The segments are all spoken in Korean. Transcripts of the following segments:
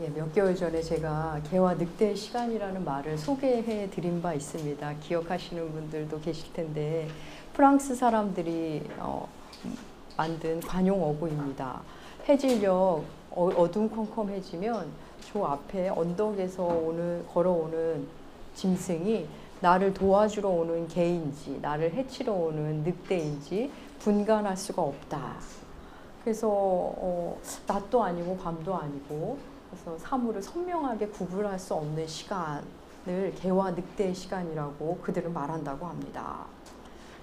예, 몇 개월 전에 제가 개와 늑대의 시간이라는 말을 소개해 드린 바 있습니다. 기억하시는 분들도 계실 텐데 프랑스 사람들이 만든 관용 어구입니다. 해질녘 어둠컴컴해지면 저 앞에 언덕에서 걸어오는 짐승이 나를 도와주러 오는 개인지 나를 해치러 오는 늑대인지 분간할 수가 없다. 그래서 낮도 아니고 밤도 아니고 그래서 사물을 선명하게 구분할 수 없는 시간을 개와 늑대의 시간이라고 그들은 말한다고 합니다.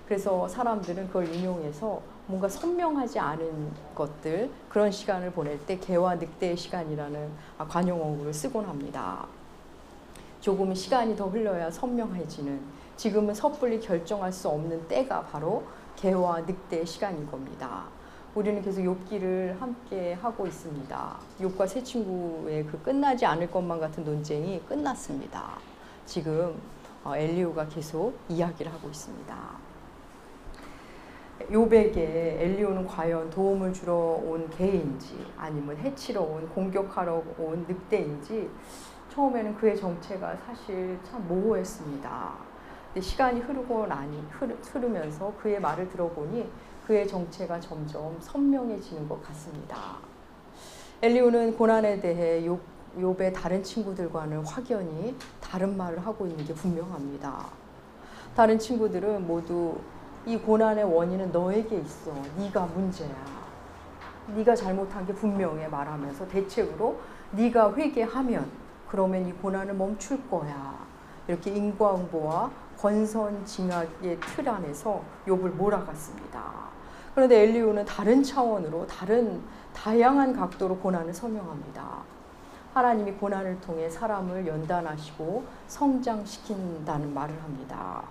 그래서 사람들은 그걸 인용해서 뭔가 선명하지 않은 것들, 그런 시간을 보낼 때 개와 늑대의 시간이라는 관용어구를 쓰곤 합니다. 조금 시간이 더 흘러야 선명해지는, 지금은 섣불리 결정할 수 없는 때가 바로 개와 늑대의 시간인 겁니다. 우리는 계속 욥기를 함께 하고 있습니다. 욥과 세 친구의 그 끝나지 않을 것만 같은 논쟁이 끝났습니다. 지금 엘리후가 계속 이야기를 하고 있습니다. 욥에게 엘리후는 과연 도움을 주러 온 개인지 아니면 해치러 온, 공격하러 온 늑대인지 처음에는 그의 정체가 사실 참 모호했습니다. 근데 시간이 흐르면서 그의 말을 들어보니 그의 정체가 점점 선명해지는 것 같습니다. 엘리후는 고난에 대해 욥의 다른 친구들과는 확연히 다른 말을 하고 있는 게 분명합니다. 다른 친구들은 모두 이 고난의 원인은 너에게 있어. 네가 문제야. 네가 잘못한 게 분명해 말하면서 대책으로 네가 회개하면 그러면 이 고난을 멈출 거야. 이렇게 인과응보와 권선징악의 틀 안에서 욥을 몰아갔습니다. 그런데 엘리후는 다른 차원으로 다양한 각도로 고난을 설명합니다. 하나님이 고난을 통해 사람을 연단하시고 성장시킨다는 말을 합니다.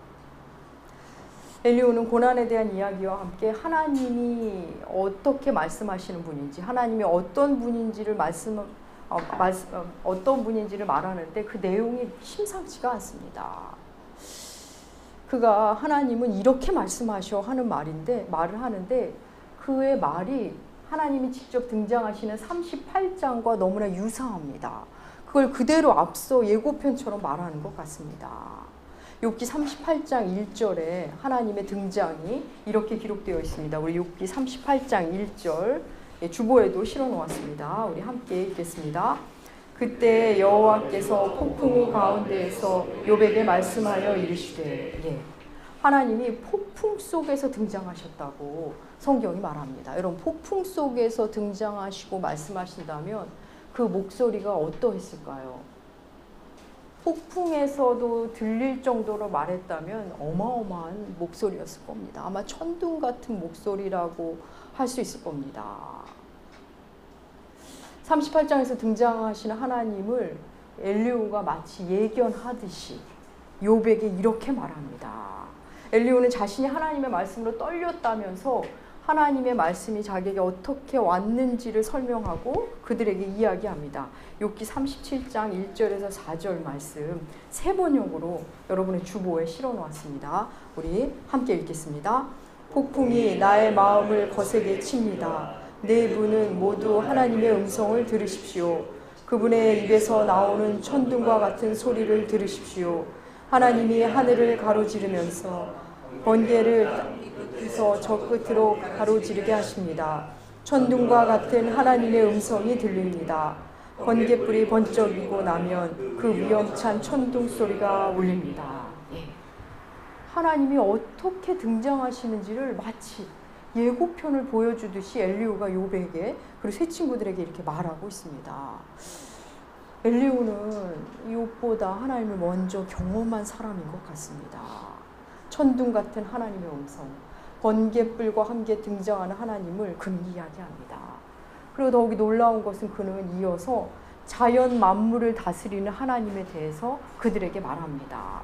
엘리후는 고난에 대한 이야기와 함께 하나님이 어떻게 말씀하시는 분인지, 하나님이 어떤 분인지를 말하는데 그 내용이 심상치가 않습니다. 그가 하나님은 이렇게 말씀하셔 하는 말을 하는데 그의 말이 하나님이 직접 등장하시는 38장과 너무나 유사합니다. 그걸 그대로 앞서 예고편처럼 말하는 것 같습니다. 욥기 38장 1절에 하나님의 등장이 이렇게 기록되어 있습니다. 우리 욥기 38장 1절 주보에도 실어 놓았습니다. 우리 함께 읽겠습니다. 그때 여호와께서 폭풍 가운데에서 욥에게 말씀하여 이르시되, 하나님이 폭풍 속에서 등장하셨다고 성경이 말합니다. 여러분, 폭풍 속에서 등장하시고 말씀하신다면 그 목소리가 어떠했을까요? 폭풍에서도 들릴 정도로 말했다면 어마어마한 목소리였을 겁니다. 아마 천둥 같은 목소리라고 할 수 있을 겁니다. 38장에서 등장하시는 하나님을 엘리후가 마치 예견하듯이 욥에게 이렇게 말합니다. 엘리후는 자신이 하나님의 말씀으로 떨렸다면서 하나님의 말씀이 자기에게 어떻게 왔는지를 설명하고 그들에게 이야기합니다. 욥기 37장 1절에서 4절 말씀 세 번역으로 여러분의 주보에 실어 놓았습니다. 우리 함께 읽겠습니다. 폭풍이 나의 마음을 거세게 칩니다. 네 분은 모두 하나님의 음성을 들으십시오. 그분의 입에서 나오는 천둥과 같은 소리를 들으십시오. 하나님이 하늘을 가로지르면서 번개를 저 끝으로 가로지르게 하십니다. 천둥과 같은 하나님의 음성이 들립니다. 번개불이 번쩍이고 나면 그 위험찬 천둥 소리가 울립니다. 하나님이 어떻게 등장하시는지를 마치 예고편을 보여주듯이 엘리후가 욥에게 그리고 세 친구들에게 이렇게 말하고 있습니다. 엘리후는 욥보다 하나님을 먼저 경험한 사람인 것 같습니다. 천둥 같은 하나님의 음성, 번개불과 함께 등장하는 하나님을 그는 이야기합니다. 그리고 더욱이 놀라운 것은 그는 이어서 자연 만물을 다스리는 하나님에 대해서 그들에게 말합니다.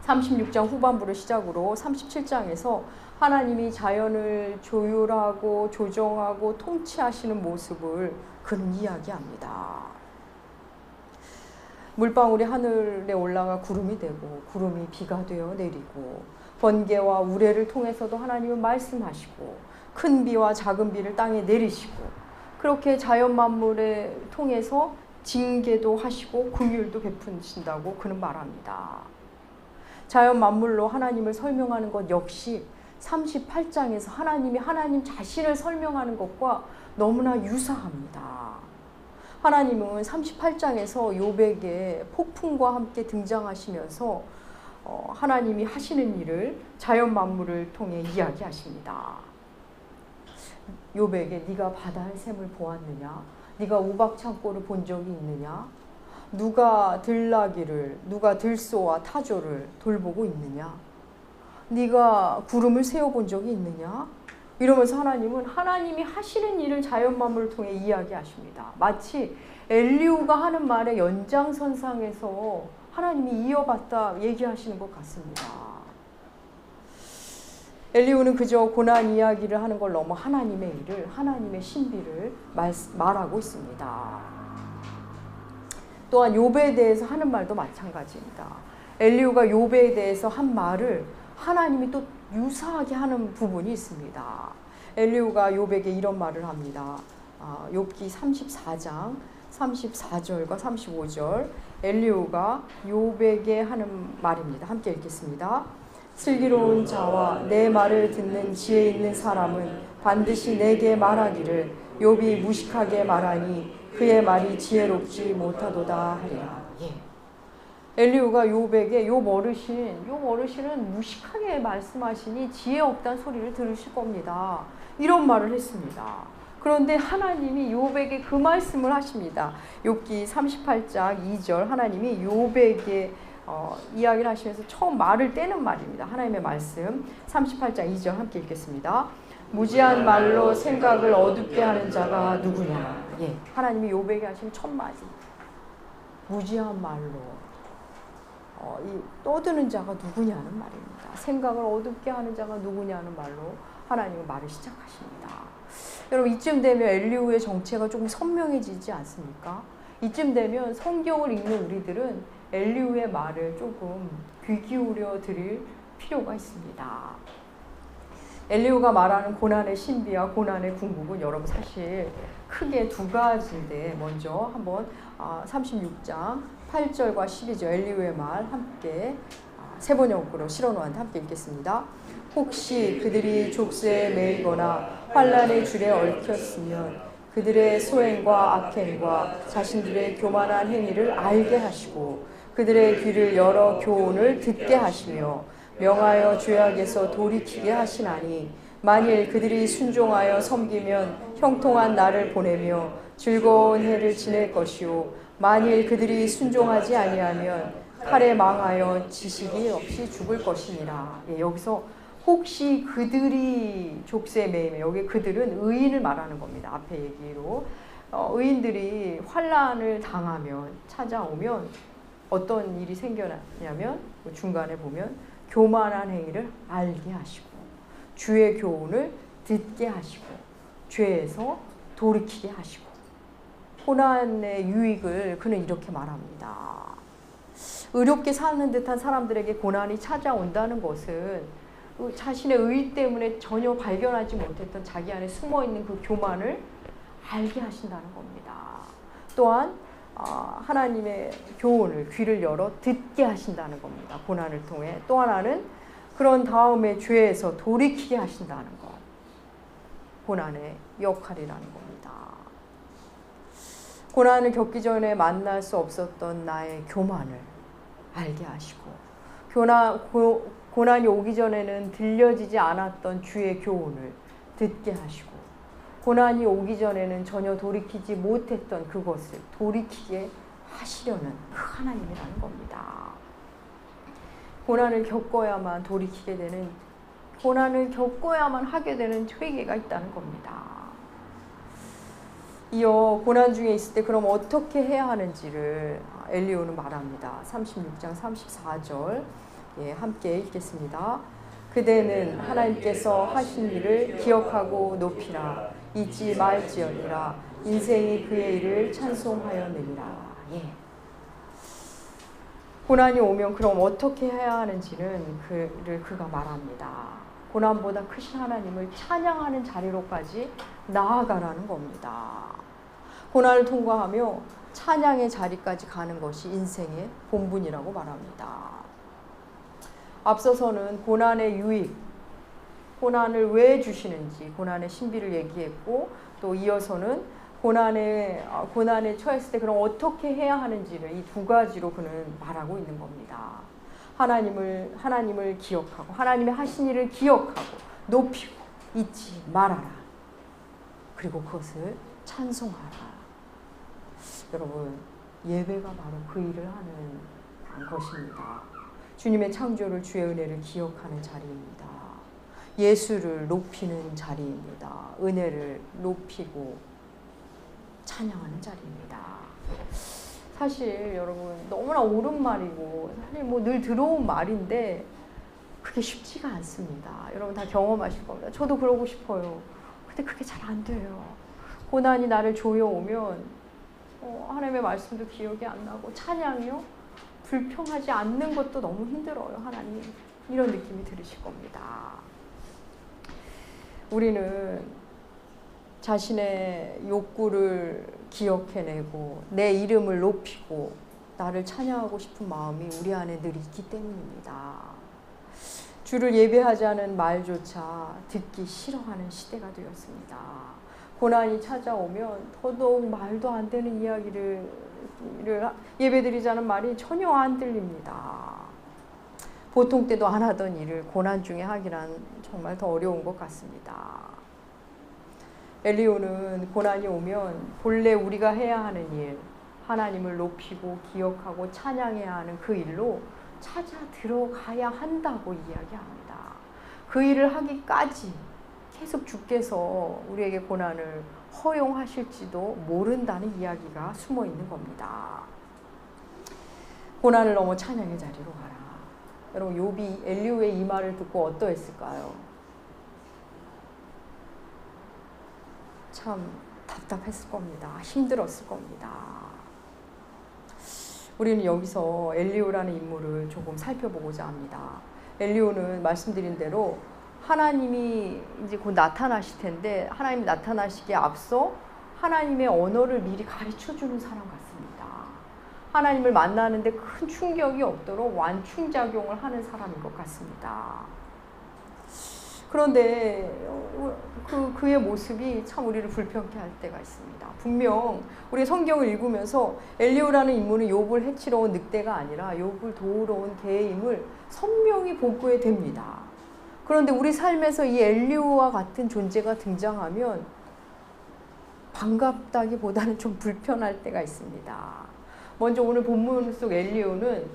36장 후반부를 시작으로 37장에서 하나님이 자연을 조율하고 조정하고 통치하시는 모습을 그는 이야기합니다. 물방울이 하늘에 올라가 구름이 되고 구름이 비가 되어 내리고 번개와 우레를 통해서도 하나님은 말씀하시고 큰 비와 작은 비를 땅에 내리시고 그렇게 자연 만물에 통해서 징계도 하시고 긍휼도 베푸신다고 그는 말합니다. 자연 만물로 하나님을 설명하는 것 역시 38장에서 하나님이 하나님 자신을 설명하는 것과 너무나 유사합니다. 하나님은 38장에서 욥에게 폭풍과 함께 등장하시면서 하나님이 하시는 일을 자연 만물을 통해 이야기하십니다. 욥에게 네가 바다의 샘을 보았느냐? 네가 우박창고를 본 적이 있느냐? 누가 들나귀를, 누가 들소와 타조를 돌보고 있느냐? 네가 구름을 세워본 적이 있느냐? 이러면서 하나님은 하나님이 하시는 일을 자연 만물을 통해 이야기하십니다. 마치 엘리후가 하는 말의 연장선상에서 하나님이 이어받다 얘기하시는 것 같습니다. 엘리후는 그저 고난 이야기를 하는 걸 넘어 하나님의 일을, 하나님의 신비를 말하고 있습니다. 또한 욥에 대해서 하는 말도 마찬가지입니다. 엘리후가 욥에 대해서 한 말을 하나님이 또 유사하게 하는 부분이 있습니다. 엘리후가 욥에게 이런 말을 합니다. 욥기 34장 34절과 35절 엘리후가 욥에게 하는 말입니다. 함께 읽겠습니다. 슬기로운 자와 내 말을 듣는 지혜 있는 사람은 반드시 내게 말하기를 욥이 무식하게 말하니 그의 말이 지혜롭지 못하도다 하리라. 엘리후가 욥에게 욥 어르신은 무식하게 말씀하시니 지혜 없다는 소리를 들으실 겁니다. 이런 말을 했습니다. 그런데 하나님이 욥에게 그 말씀을 하십니다. 욥기 38장 2절 하나님이 욥에게 이야기를 하시면서 처음 말을 떼는 말입니다. 하나님의 말씀 38장 2절 함께 읽겠습니다. 무지한 말로 생각을 어둡게 하는 자가 누구냐. 하나님이 욥에게 하신 첫 말이 무지한 말로 이 떠드는 자가 누구냐는 말입니다. 생각을 어둡게 하는 자가 누구냐는 말로 하나님은 말을 시작하십니다. 여러분 이쯤 되면 엘리후의 정체가 조금 선명해지지 않습니까? 이쯤 되면 성경을 읽는 우리들은 엘리후의 말을 조금 귀 기울여 드릴 필요가 있습니다. 엘리후가 말하는 고난의 신비와 고난의 궁극은 여러분 사실 크게 두 가지인데 먼저 한번 36장 8절과 12절 엘리후의 말 함께 세 번역으로 실어놓았는데 함께 읽겠습니다. 혹시 그들이 족쇄에 매이거나 환난의 줄에 얽혔으면 그들의 소행과 악행과 자신들의 교만한 행위를 알게 하시고 그들의 귀를 열어 교훈을 듣게 하시며 명하여 죄악에서 돌이키게 하시나니 만일 그들이 순종하여 섬기면 형통한 날을 보내며 즐거운 해를 지낼 것이요 만일 그들이 순종하지 아니하면 칼에 망하여 지식이 없이 죽을 것이니라. 여기서 혹시 그들이 족쇄에 매이면 여기 그들은 의인을 말하는 겁니다. 앞에 얘기로 의인들이 환난을 당하면 찾아오면 어떤 일이 생겨나냐면 중간에 보면 교만한 행위를 알게 하시고 주의 교훈을 듣게 하시고 죄에서 돌이키게 하시고 고난의 유익을 그는 이렇게 말합니다. 의롭게 사는 듯한 사람들에게 고난이 찾아온다는 것은 자신의 의 때문에 전혀 발견하지 못했던 자기 안에 숨어있는 그 교만을 알게 하신다는 겁니다. 또한 하나님의 교훈을 귀를 열어 듣게 하신다는 겁니다. 고난을 통해. 또 하나는 그런 다음에 죄에서 돌이키게 하신다는 것. 고난의 역할이라는 겁니다. 고난을 겪기 전에 만날 수 없었던 나의 교만을 알게 하시고 고난이 오기 전에는 들려지지 않았던 주의 교훈을 듣게 하시고 고난이 오기 전에는 전혀 돌이키지 못했던 그것을 돌이키게 하시려는 그 하나님이라는 겁니다. 고난을 겪어야만 돌이키게 되는, 고난을 겪어야만 하게 되는 회개가 있다는 겁니다. 이어 고난 중에 있을 때 그럼 어떻게 해야 하는지를 엘리후는 말합니다. 36장 34절 함께 읽겠습니다. 그대는 하나님께서 하신 일을 기억하고 높이라. 잊지 말지어니라. 인생이 그의 일을 찬송하였느니라. 고난이 오면 그럼 어떻게 해야 하는지는 그가 말합니다. 고난보다 크신 하나님을 찬양하는 자리로까지 나아가라는 겁니다. 고난을 통과하며 찬양의 자리까지 가는 것이 인생의 본분이라고 말합니다. 앞서서는 고난의 유익, 고난을 왜 주시는지 고난의 신비를 얘기했고, 또 이어서는 고난에 처했을 때 그럼 어떻게 해야 하는지를 이 두 가지로 그는 말하고 있는 겁니다. 하나님을 기억하고 하나님의 하신 일을 기억하고 높이고 잊지 말아라. 그리고 그것을 찬송하라. 여러분, 예배가 바로 그 일을 하는 것입니다. 주님의 창조를, 주의 은혜를 기억하는 자리입니다. 예수를 높이는 자리입니다. 은혜를 높이고 찬양하는 자리입니다. 사실 여러분, 너무나 옳은 말이고 사실 뭐 늘 들어온 말인데 그게 쉽지가 않습니다. 여러분 다 경험하실 겁니다. 저도 그러고 싶어요. 근데 그게 잘 안 돼요. 고난이 나를 조여오면 하나님의 말씀도 기억이 안 나고 찬양이요? 불평하지 않는 것도 너무 힘들어요. 하나님, 이런 느낌이 들으실 겁니다. 우리는 자신의 욕구를 기억해내고 내 이름을 높이고 나를 찬양하고 싶은 마음이 우리 안에 늘 있기 때문입니다. 주를 예배하자는 말조차 듣기 싫어하는 시대가 되었습니다. 고난이 찾아오면 더더욱 말도 안 되는 이야기를 예배드리자는 말이 전혀 안 들립니다. 보통 때도 안 하던 일을 고난 중에 하기란 정말 더 어려운 것 같습니다. 엘리야는 고난이 오면 본래 우리가 해야 하는 일, 하나님을 높이고 기억하고 찬양해야 하는 그 일로 찾아 들어가야 한다고 이야기합니다. 그 일을 하기까지 계속 주께서 우리에게 고난을 허용하실지도 모른다는 이야기가 숨어 있는 겁니다. 고난을 넘어 찬양의 자리로 가라. 여러분, 욥이 엘리후의 이 말을 듣고 어떠했을까요? 참 답답했을 겁니다. 힘들었을 겁니다. 우리는 여기서 엘리후라는 인물을 조금 살펴보고자 합니다. 엘리후는 말씀드린 대로 하나님이 이제 곧 나타나실 텐데, 하나님이 나타나시기에 앞서 하나님의 언어를 미리 가르쳐주는 사람 같습니다. 하나님을 만나는데 큰 충격이 없도록 완충작용을 하는 사람인 것 같습니다. 그런데 그의 모습이 참 우리를 불편케 할 때가 있습니다. 분명 우리 성경을 읽으면서 엘리후라는 인물은 욥을 해치러 온 늑대가 아니라 욥을 도우러 온 개임을 선명히 보게 됩니다. 그런데 우리 삶에서 이 엘리후와 같은 존재가 등장하면 반갑다기보다는 좀 불편할 때가 있습니다. 먼저 오늘 본문 속 엘리후는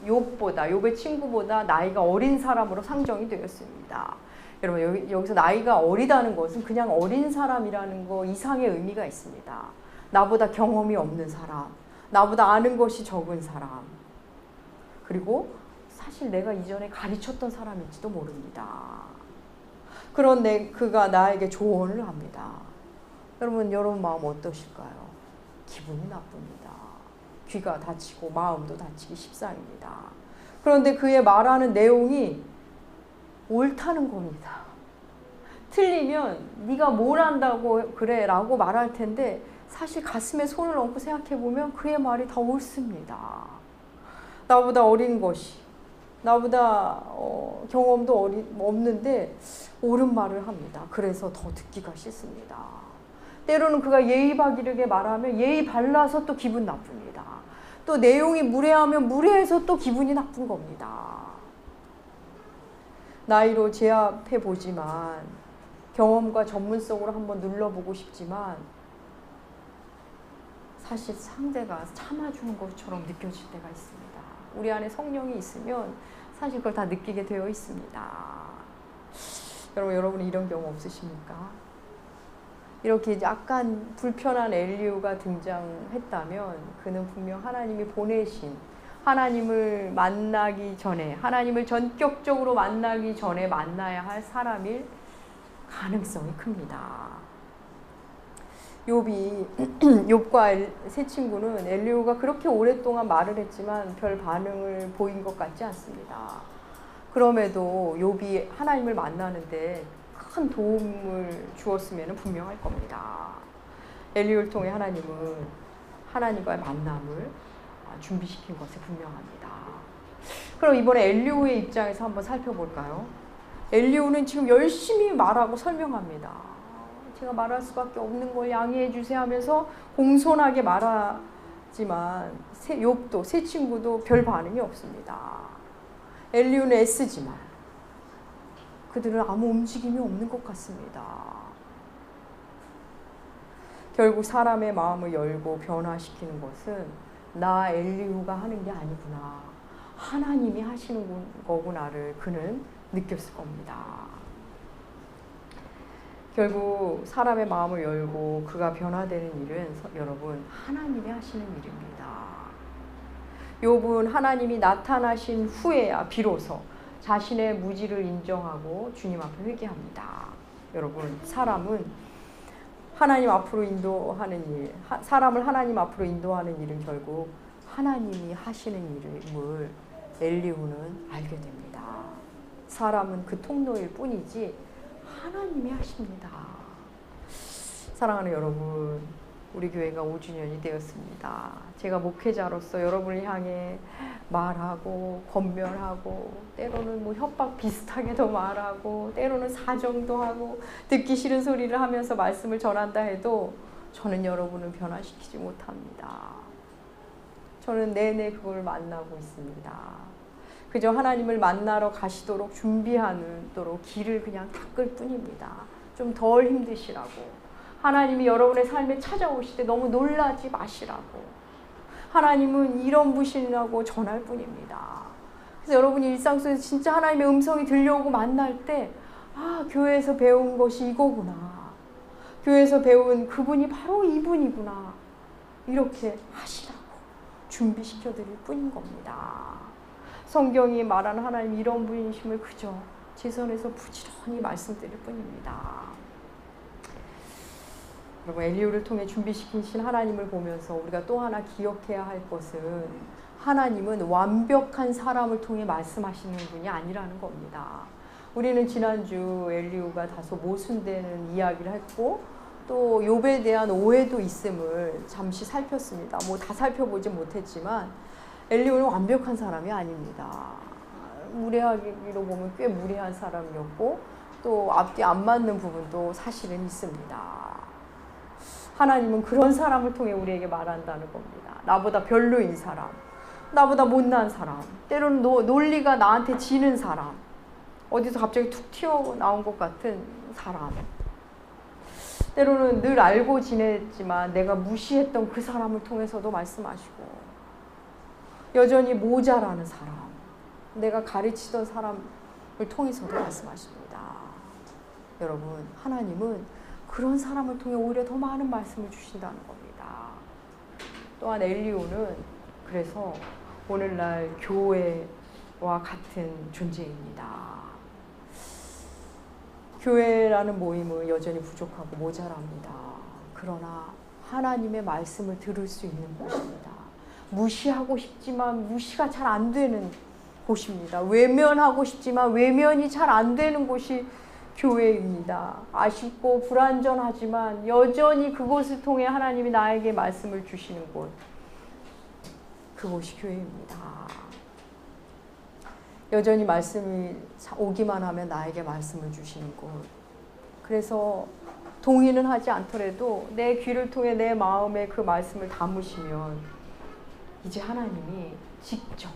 욥의 친구보다 나이가 어린 사람으로 상정이 되었습니다. 여러분, 여기서 나이가 어리다는 것은 그냥 어린 사람이라는 거 이상의 의미가 있습니다. 나보다 경험이 없는 사람, 나보다 아는 것이 적은 사람, 그리고 사실 내가 이전에 가르쳤던 사람일지도 모릅니다. 그런데 그가 나에게 조언을 합니다. 여러분 마음 어떠실까요? 기분이 나쁩니다. 귀가 다치고 마음도 다치기 십상입니다. 그런데 그의 말하는 내용이 옳다는 겁니다. 틀리면 네가 뭘 안다고 그래 라고 말할 텐데, 사실 가슴에 손을 얹고 생각해보면 그의 말이 다 옳습니다. 나보다 어린 것이, 나보다 경험도 없는데 옳은 말을 합니다. 그래서 더 듣기가 싫습니다. 때로는 그가 예의 바르게 말하면 예의 발라서 또 기분 나쁩니다. 또 내용이 무례하면 무례해서 또 기분이 나쁜 겁니다. 나이로 제압해보지만, 경험과 전문성으로 한번 눌러보고 싶지만 사실 상대가 참아주는 것처럼 느껴질 때가 있습니다. 우리 안에 성령이 있으면 사실 그걸 다 느끼게 되어 있습니다. 여러분은 이런 경우 없으십니까? 이렇게 약간 불편한 엘리후가 등장했다면 그는 분명 하나님이 보내신, 하나님을 만나기 전에, 하나님을 전격적으로 만나기 전에 만나야 할 사람일 가능성이 큽니다. 욥과 세 친구는 엘리후가 그렇게 오랫동안 말을 했지만 별 반응을 보인 것 같지 않습니다. 그럼에도 욥이 하나님을 만나는데 큰 도움을 주었으면 분명할 겁니다. 엘리후를 통해 하나님은 하나님과의 만남을 준비시킨 것이 분명합니다. 그럼 이번에 엘리후의 입장에서 한번 살펴볼까요? 엘리후는 지금 열심히 말하고 설명합니다. 제가 말할 수밖에 없는 걸 양해해 주세요 하면서 공손하게 말하지만 욥도 세 친구도 별 반응이 없습니다. 엘리후는 애쓰지만 그들은 아무 움직임이 없는 것 같습니다. 결국 사람의 마음을 열고 변화시키는 것은 나 엘리후가 하는 게 아니구나, 하나님이 하시는 거구나를 그는 느꼈을 겁니다. 결국 사람의 마음을 열고 그가 변화되는 일은 여러분 하나님이 하시는 일입니다. 욥은 하나님이 나타나신 후에야 비로소 자신의 무지를 인정하고 주님 앞에 회개합니다. 여러분, 사람은 하나님 앞으로 인도하는 일, 사람을 하나님 앞으로 인도하는 일은 결국 하나님이 하시는 일임을 엘리후는 알게 됩니다. 사람은 그 통로일 뿐이지 하나님이 하십니다. 사랑하는 여러분, 우리 교회가 5주년이 되었습니다. 제가 목회자로서 여러분을 향해 말하고 권면하고 때로는 뭐 협박 비슷하게도 말하고 때로는 사정도 하고 듣기 싫은 소리를 하면서 말씀을 전한다 해도 저는 여러분을 변화시키지 못합니다. 저는 내내 그걸 만나고 있습니다. 그저 하나님을 만나러 가시도록 준비하도록 길을 그냥 닦을 뿐입니다. 좀 덜 힘드시라고. 하나님이 여러분의 삶에 찾아오실 때 너무 놀라지 마시라고. 하나님은 이런 분이라고 전할 뿐입니다. 그래서 여러분이 일상 속에서 진짜 하나님의 음성이 들려오고 만날 때 교회에서 배운 것이 이거구나. 교회에서 배운 그분이 바로 이분이구나. 이렇게 하시라고 준비시켜 드릴 뿐인 겁니다. 성경이 말하는 하나님 이런 분이심을 그저 제 손에서 부지런히 말씀드릴 뿐입니다. 여러분, 엘리후를 통해 준비시키신 하나님을 보면서 우리가 또 하나 기억해야 할 것은 하나님은 완벽한 사람을 통해 말씀하시는 분이 아니라는 겁니다. 우리는 지난주 엘리후가 다소 모순되는 이야기를 했고 또 욥에 대한 오해도 있음을 잠시 살폈습니다. 뭐 다 살펴보지 못했지만 엘리후는 완벽한 사람이 아닙니다. 무례하기로 보면 꽤 무례한 사람이었고 또 앞뒤 안 맞는 부분도 사실은 있습니다. 하나님은 그런 사람을 통해 우리에게 말한다는 겁니다. 나보다 별로인 사람, 나보다 못난 사람, 때로는 논리가 나한테 지는 사람, 어디서 갑자기 툭 튀어나온 것 같은 사람, 때로는 늘 알고 지냈지만 내가 무시했던 그 사람을 통해서도 말씀하시고, 여전히 모자라는 사람, 내가 가르치던 사람을 통해서도 말씀하십니다. 여러분, 하나님은 그런 사람을 통해 오히려 더 많은 말씀을 주신다는 겁니다. 또한 엘리후는 그래서 오늘날 교회와 같은 존재입니다. 교회라는 모임은 여전히 부족하고 모자랍니다. 그러나 하나님의 말씀을 들을 수 있는 곳입니다. 무시하고 싶지만 무시가 잘 안 되는 곳입니다. 외면하고 싶지만 외면이 잘 안 되는 곳이 교회입니다. 아쉽고 불완전하지만 여전히 그곳을 통해 하나님이 나에게 말씀을 주시는 곳, 그곳이 교회입니다. 여전히 말씀이 오기만 하면 나에게 말씀을 주시는 곳. 그래서 동의는 하지 않더라도 내 귀를 통해 내 마음에 그 말씀을 담으시면 이제 하나님이 직접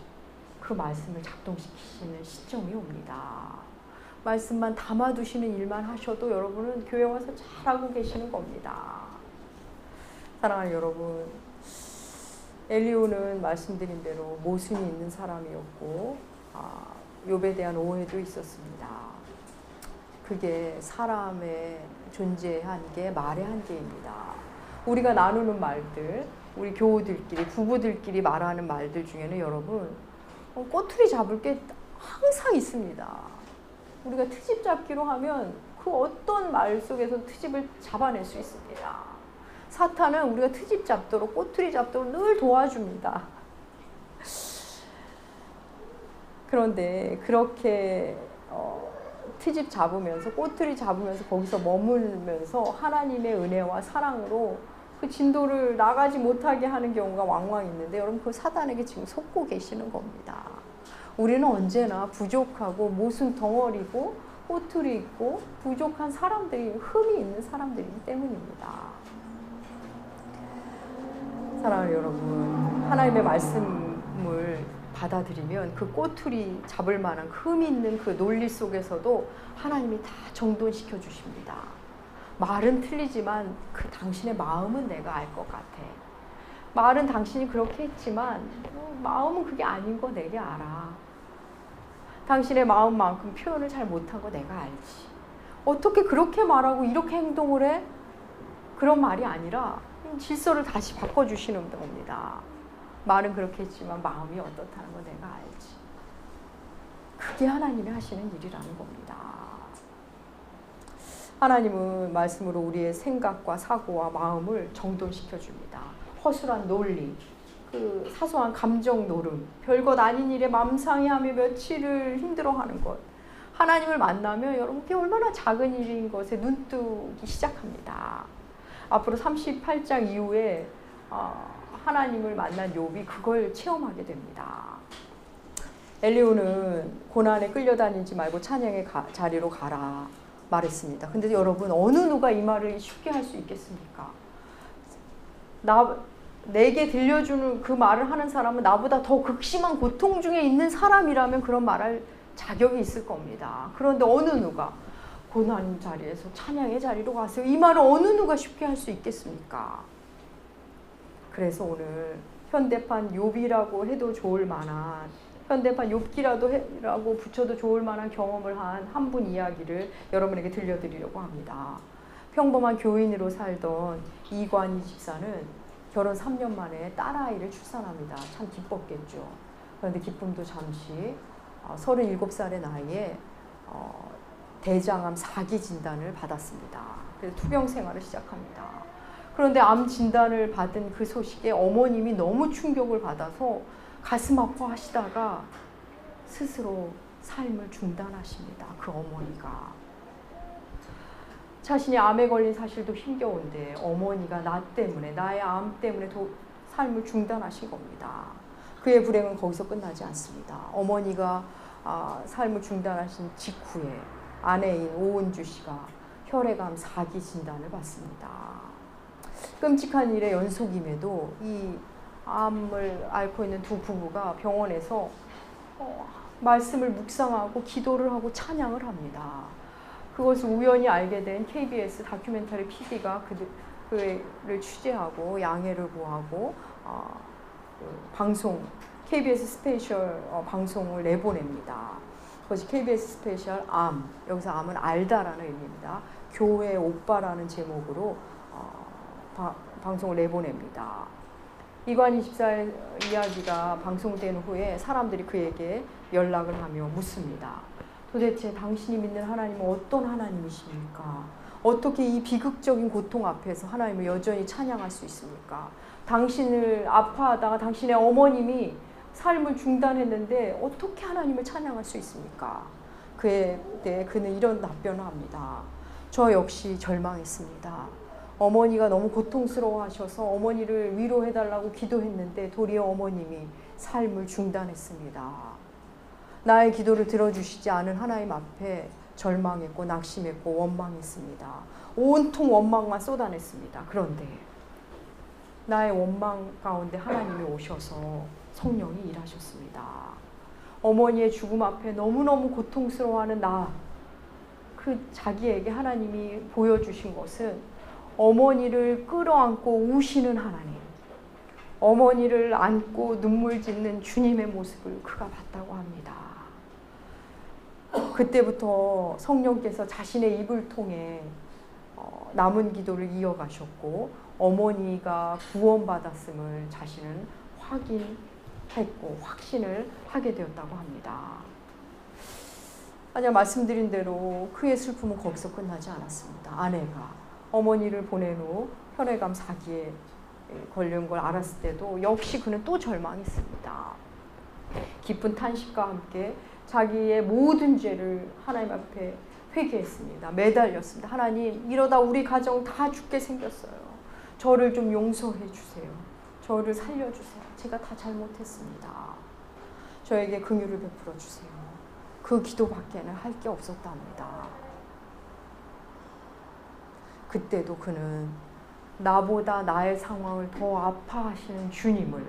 그 말씀을 작동시키시는 시점이 옵니다. 말씀만 담아두시는 일만 하셔도 여러분은 교회 와서 잘하고 계시는 겁니다. 사랑하는 여러분, 엘리후는 말씀드린 대로 모순이 있는 사람이었고 욥에 대한 오해도 있었습니다. 그게 사람의 존재의 한계, 말의 한계입니다. 우리가 나누는 말들, 우리 교우들끼리, 부부들끼리 말하는 말들 중에는 여러분 꼬투리 잡을 게 항상 있습니다. 우리가 트집 잡기로 하면 그 어떤 말 속에서 트집을 잡아낼 수 있습니다. 사탄은 우리가 트집 잡도록, 꼬투리 잡도록 늘 도와줍니다. 그런데 그렇게 트집 잡으면서, 꼬투리 잡으면서 거기서 머물면서 하나님의 은혜와 사랑으로 그 진도를 나가지 못하게 하는 경우가 왕왕 있는데 여러분 그 사단에게 지금 속고 계시는 겁니다. 우리는 언제나 부족하고 모순 덩어리고 꼬투리 있고 부족한 사람들이 흠이 있는 사람들이기 때문입니다. 사랑하는 여러분, 하나님의 말씀을 받아들이면 그 꼬투리 잡을 만한 흠이 있는 그 논리 속에서도 하나님이 다 정돈시켜 주십니다. 말은 틀리지만 그 당신의 마음은 내가 알 것 같아. 말은 당신이 그렇게 했지만 마음은 그게 아닌 거 내게 알아. 당신의 마음만큼 표현을 잘 못하고 내가 알지. 어떻게 그렇게 말하고 이렇게 행동을 해? 그런 말이 아니라 질서를 다시 바꿔주시는 겁니다. 말은 그렇게 했지만 마음이 어떻다는 거 내가 알지. 그게 하나님이 하시는 일이라는 겁니다. 하나님은 말씀으로 우리의 생각과 사고와 마음을 정돈시켜 줍니다. 허술한 논리, 그 사소한 감정 노름, 별것 아닌 일에 맘상해하며 며칠을 힘들어하는 것. 하나님을 만나면 여러분 그게 얼마나 작은 일인 것에 눈뜨기 시작합니다. 앞으로 38장 이후에 하나님을 만난 욥이 그걸 체험하게 됩니다. 엘리후는 고난에 끌려다니지 말고 찬양의 자리로 가라 말했습니다. 근데 여러분 어느 누가 이 말을 쉽게 할 수 있겠습니까? 내게 들려주는 그 말을 하는 사람은 나보다 더 극심한 고통 중에 있는 사람이라면 그런 말할 자격이 있을 겁니다. 그런데 어느 누가 고난 자리에서 찬양의 자리로 가세요. 이 말을 어느 누가 쉽게 할 수 있겠습니까? 그래서 오늘 현대판 욥이라고 해도 좋을 만한, 현대판 욥기라고 붙여도 좋을 만한 경험을 한 한 분 이야기를 여러분에게 들려드리려고 합니다. 평범한 교인으로 살던 이관희 집사는 결혼 3년 만에 딸아이를 출산합니다. 참 기뻤겠죠. 그런데 기쁨도 잠시 37살의 나이에 대장암 4기 진단을 받았습니다. 그래서 투병 생활을 시작합니다. 그런데 암 진단을 받은 그 소식에 어머님이 너무 충격을 받아서 가슴 아파하시다가 스스로 삶을 중단하십니다. 그 어머니가. 자신이 암에 걸린 사실도 힘겨운데 어머니가 나 때문에, 나의 암 때문에 삶을 중단하신 겁니다. 그의 불행은 거기서 끝나지 않습니다. 어머니가 삶을 중단하신 직후에 아내인 오은주 씨가 혈액암 4기 진단을 받습니다. 끔찍한 일의 연속임에도 이 암을 앓고 있는 두 부부가 병원에서 말씀을 묵상하고 기도를 하고 찬양을 합니다. 그것을 우연히 알게 된 KBS 다큐멘터리 PD가 그를 취재하고 양해를 구하고 방송, KBS 스페셜 방송을 내보냅니다. 그것이 KBS 스페셜 암, 여기서 암은 알다라는 의미입니다. 교회 오빠라는 제목으로 방송을 내보냅니다. 이관희 집사의 이야기가 방송된 후에 사람들이 그에게 연락을 하며 묻습니다. 도대체 당신이 믿는 하나님은 어떤 하나님이십니까? 어떻게 이 비극적인 고통 앞에서 하나님을 여전히 찬양할 수 있습니까? 당신을 아파하다가 당신의 어머님이 삶을 중단했는데 어떻게 하나님을 찬양할 수 있습니까? 그에 대해 그는 이런 답변을 합니다. 저 역시 절망했습니다. 어머니가 너무 고통스러워하셔서 어머니를 위로해달라고 기도했는데 도리어 어머님이 삶을 중단했습니다. 나의 기도를 들어주시지 않은 하나님 앞에 절망했고 낙심했고 원망했습니다. 온통 원망만 쏟아냈습니다. 그런데 나의 원망 가운데 하나님이 오셔서 성령이 일하셨습니다. 어머니의 죽음 앞에 너무너무 고통스러워하는 그 자기에게 하나님이 보여주신 것은 어머니를 끌어안고 우시는 하나님, 어머니를 안고 눈물 짓는 주님의 모습을 그가 봤다고 합니다. 그때부터 성령께서 자신의 입을 통해 남은 기도를 이어가셨고 어머니가 구원받았음을 자신은 확인했고 확신을 하게 되었다고 합니다. 아니, 말씀드린 대로 그의 슬픔은 거기서 끝나지 않았습니다. 아내가 어머니를 보낸 후 혈액암 4기에 걸린 걸 알았을 때도 역시 그는 또 절망했습니다. 깊은 탄식과 함께 자기의 모든 죄를 하나님 앞에 회개했습니다. 매달렸습니다. 하나님, 이러다 우리 가정 다 죽게 생겼어요. 저를 좀 용서해 주세요. 저를 살려주세요. 제가 다 잘못했습니다. 저에게 긍휼을 베풀어 주세요. 그 기도밖에는 할 게 없었답니다. 그때도 그는 나보다 나의 상황을 더 아파하시는 주님을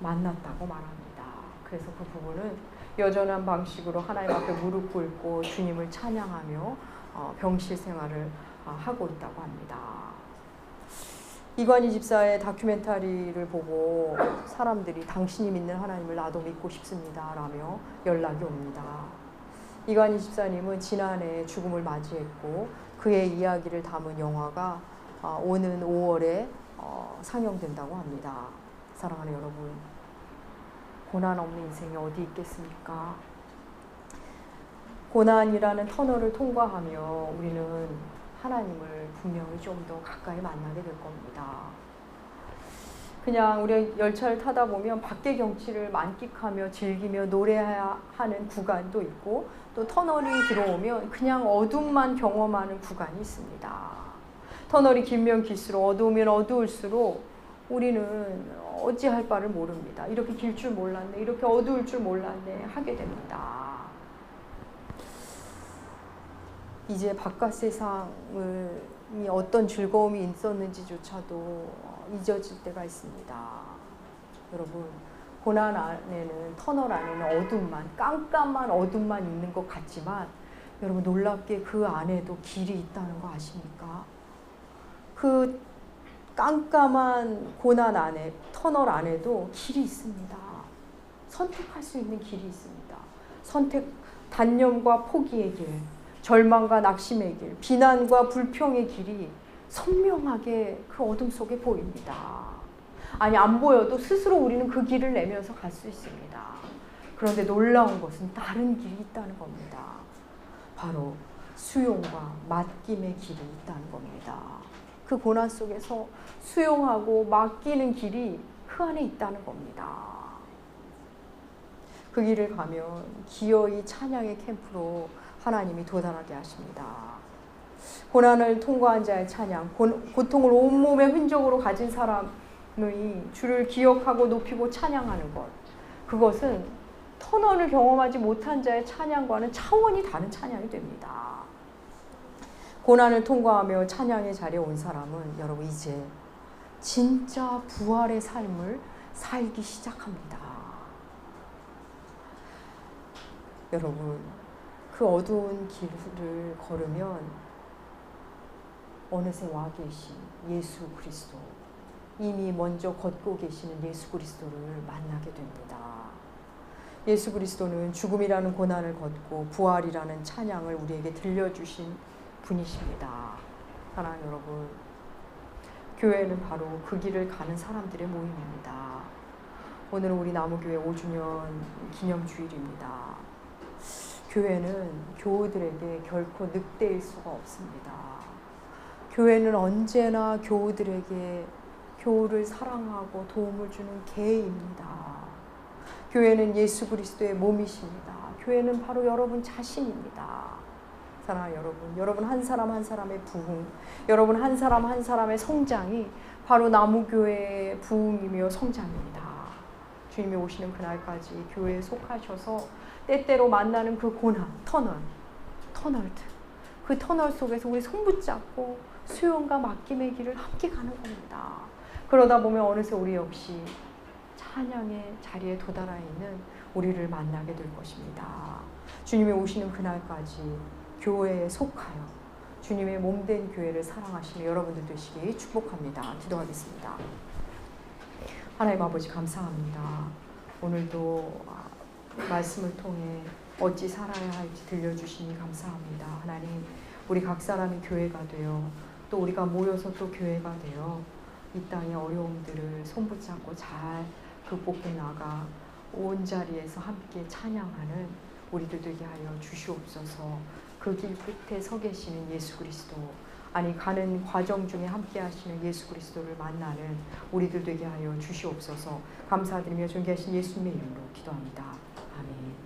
만났다고 말합니다. 그래서 그 부분은 여전한 방식으로 하나님 앞에 무릎 꿇고 주님을 찬양하며 병실 생활을 하고 있다고 합니다. 이관희 집사의 다큐멘터리를 보고 사람들이 당신이 믿는 하나님을 나도 믿고 싶습니다 라며 연락이 옵니다. 이관희 집사님은 지난해 죽음을 맞이했고 그의 이야기를 담은 영화가 오는 5월에 상영된다고 합니다. 사랑하는 여러분, 고난 없는 인생이 어디 있겠습니까? 고난이라는 터널을 통과하며 우리는 하나님을 분명히 좀 더 가까이 만나게 될 겁니다. 그냥 우리 열차를 타다 보면 밖의 경치를 만끽하며 즐기며 노래해야 하는 구간도 있고 또 터널이 들어오면 그냥 어둠만 경험하는 구간이 있습니다. 터널이 길면 길수록 어두우면 어두울수록 우리는 어찌할 바를 모릅니다. 이렇게 길 줄 몰랐네, 이렇게 어두울 줄 몰랐네 하게 됩니다. 이제 바깥 세상이 어떤 즐거움이 있었는지조차도 잊어질 때가 있습니다. 여러분, 고난 안에는, 터널 안에는 어둠만, 깜깜한 어둠만 있는 것 같지만 여러분 놀랍게 그 안에도 길이 있다는 거 아십니까? 그 깜깜한 고난 안에, 터널 안에도 길이 있습니다. 선택할 수 있는 길이 있습니다. 단념과 포기의 길, 절망과 낙심의 길, 비난과 불평의 길이 선명하게 그 어둠 속에 보입니다. 아니, 안 보여도 스스로 우리는 그 길을 내면서 갈 수 있습니다. 그런데 놀라운 것은 다른 길이 있다는 겁니다. 바로 수용과 맡김의 길이 있다는 겁니다. 그 고난 속에서 수용하고 맡기는 길이 그 안에 있다는 겁니다. 그 길을 가면 기어이 찬양의 캠프로 하나님이 도달하게 하십니다. 고난을 통과한 자의 찬양, 고통을 온몸의 흔적으로 가진 사람의 주를 기억하고 높이고 찬양하는 것, 그것은 터널을 경험하지 못한 자의 찬양과는 차원이 다른 찬양이 됩니다. 고난을 통과하며 찬양의 자리에 온 사람은 여러분 이제 진짜 부활의 삶을 살기 시작합니다. 여러분, 그 어두운 길을 걸으면 어느새 와 계신 예수 그리스도, 이미 먼저 걷고 계시는 예수 그리스도를 만나게 됩니다. 예수 그리스도는 죽음이라는 고난을 걷고 부활이라는 찬양을 우리에게 들려주신 분이십니다. 사랑하는 여러분, 교회는 바로 그 길을 가는 사람들의 모임입니다. 오늘은 우리 나무교회 5주년 기념주일입니다. 교회는 교우들에게 결코 늑대일 수가 없습니다. 교회는 언제나 교우들에게 교우를 사랑하고 도움을 주는 개입니다. 교회는 예수 그리스도의 몸이십니다. 교회는 바로 여러분 자신입니다. 사랑하는 여러분, 여러분 한 사람 한 사람의 부흥, 여러분 한 사람 한 사람의 성장이 바로 나무교회의 부흥이며 성장입니다. 주님이 오시는 그날까지 교회에 속하셔서 때때로 만나는 그 고난, 터널들, 그 터널 속에서 우리 손붙잡고 수용과 맡김의 길을 함께 가는 겁니다. 그러다 보면 어느새 우리 역시 찬양의 자리에 도달해 있는 우리를 만나게 될 것입니다. 주님이 오시는 그날까지 교회에 속하여 주님의 몸된 교회를 사랑하시는 여러분들 되시기 축복합니다. 기도하겠습니다. 하나님 아버지 감사합니다. 오늘도 말씀을 통해 어찌 살아야 할지 들려주시니 감사합니다. 하나님, 우리 각 사람이 교회가 되어 또 우리가 모여서 또 교회가 되어 이 땅의 어려움들을 손붙잡고 잘 극복해 나가 온 자리에서 함께 찬양하는 우리들 되게 하여 주시옵소서. 그 길 끝에 서 계시는 예수 그리스도, 아니 가는 과정 중에 함께 하시는 예수 그리스도를 만나는 우리들 되게 하여 주시옵소서. 감사드리며 존귀하신 예수님의 이름으로 기도합니다. 아멘.